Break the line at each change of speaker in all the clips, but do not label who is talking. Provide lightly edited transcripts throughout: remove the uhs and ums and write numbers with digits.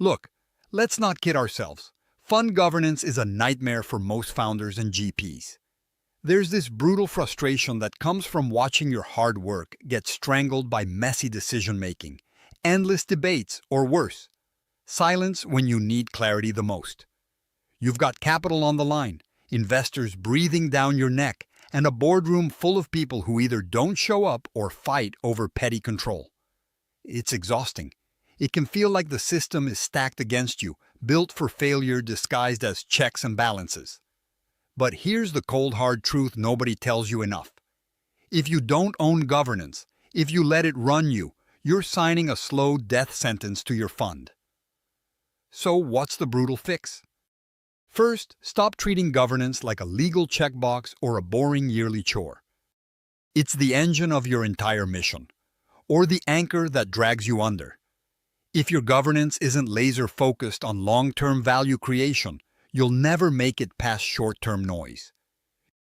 Look, let's not kid ourselves. Fund governance is a nightmare for most founders and GPs. There's this brutal frustration that comes from watching your hard work get strangled by messy decision-making, endless debates, or worse, silence when you need clarity the most. You've got capital on the line, investors breathing down your neck, and a boardroom full of people who either don't show up or fight over petty control. It's exhausting. It can feel like the system is stacked against you, built for failure disguised as checks and balances. But here's the cold hard truth nobody tells you enough. If you don't own governance, if you let it run you, you're signing a slow death sentence to your fund. So what's the brutal fix? First, stop treating governance like a legal checkbox or a boring yearly chore. It's the engine of your entire mission, or the anchor that drags you under. If your governance isn't laser-focused on long-term value creation, you'll never make it past short-term noise.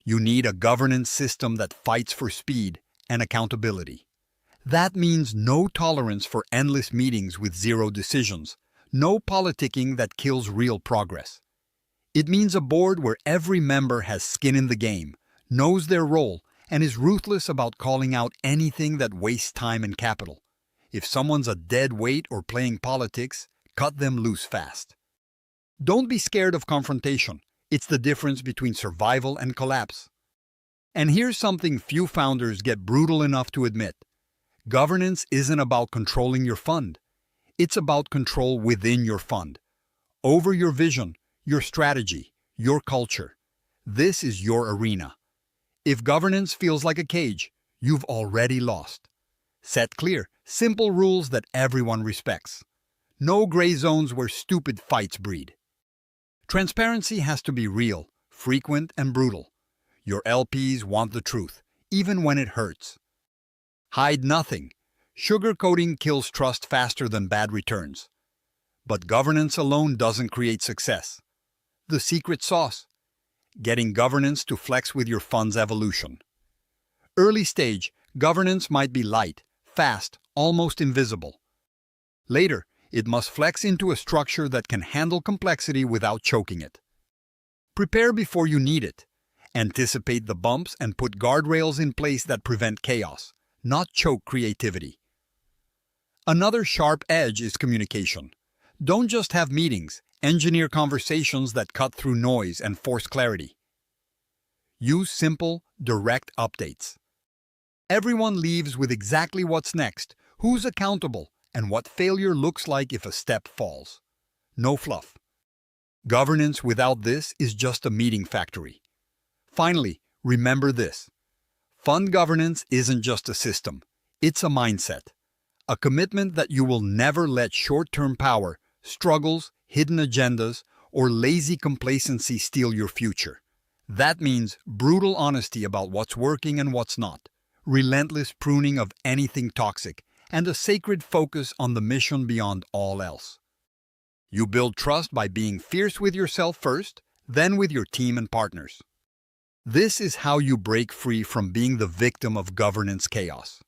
You need a governance system that fights for speed and accountability. That means no tolerance for endless meetings with zero decisions, no politicking that kills real progress. It means a board where every member has skin in the game, knows their role, and is ruthless about calling out anything that wastes time and capital. If someone's a dead weight or playing politics, cut them loose fast. Don't be scared of confrontation. It's the difference between survival and collapse. And here's something few founders get brutal enough to admit. Governance isn't about controlling your fund. It's about control within your fund. Over your vision, your strategy, your culture. This is your arena. If governance feels like a cage, you've already lost. Set clear, simple rules that everyone respects. No gray zones where stupid fights breed. Transparency has to be real, frequent, and brutal. Your LPs want the truth, even when it hurts. Hide nothing. Sugarcoating kills trust faster than bad returns. But governance alone doesn't create success. The secret sauce: getting governance to flex with your fund's evolution. Early stage, governance might be light, fast, almost invisible. Later, it must flex into a structure that can handle complexity without choking it. Prepare before you need it. Anticipate the bumps and put guardrails in place that prevent chaos, not choke creativity. Another sharp edge is communication. Don't just have meetings, engineer conversations that cut through noise and force clarity. Use simple, direct updates. Everyone leaves with exactly what's next, who's accountable, and what failure looks like if a step falls. No fluff. Governance without this is just a meeting factory. Finally, remember this. Fund governance isn't just a system. It's a mindset. A commitment that you will never let short-term power, struggles, hidden agendas, or lazy complacency steal your future. That means brutal honesty about what's working and what's not, relentless pruning of anything toxic, and a sacred focus on the mission beyond all else. You build trust by being fierce with yourself first, then with your team and partners. This is how you break free from being the victim of governance chaos.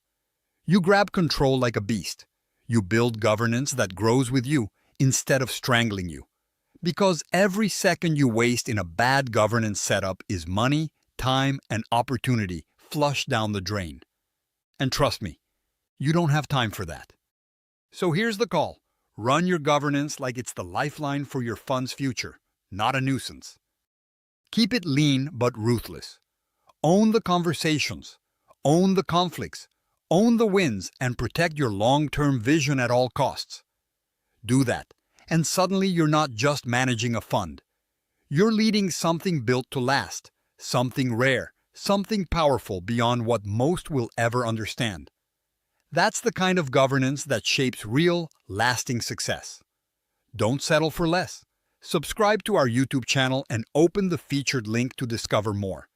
You grab control like a beast. You build governance that grows with you instead of strangling you. Because every second you waste in a bad governance setup is money, time, and opportunity flushed down the drain. And trust me, you don't have time for that. So here's the call. Run your governance like it's the lifeline for your fund's future, not a nuisance. Keep it lean but ruthless. Own the conversations. Own the conflicts. Own the wins and protect your long-term vision at all costs. Do that, and suddenly you're not just managing a fund. You're leading something built to last, something rare, something powerful beyond what most will ever understand. That's the kind of governance that shapes real, lasting success. Don't settle for less. Subscribe to our YouTube channel and open the featured link to discover more.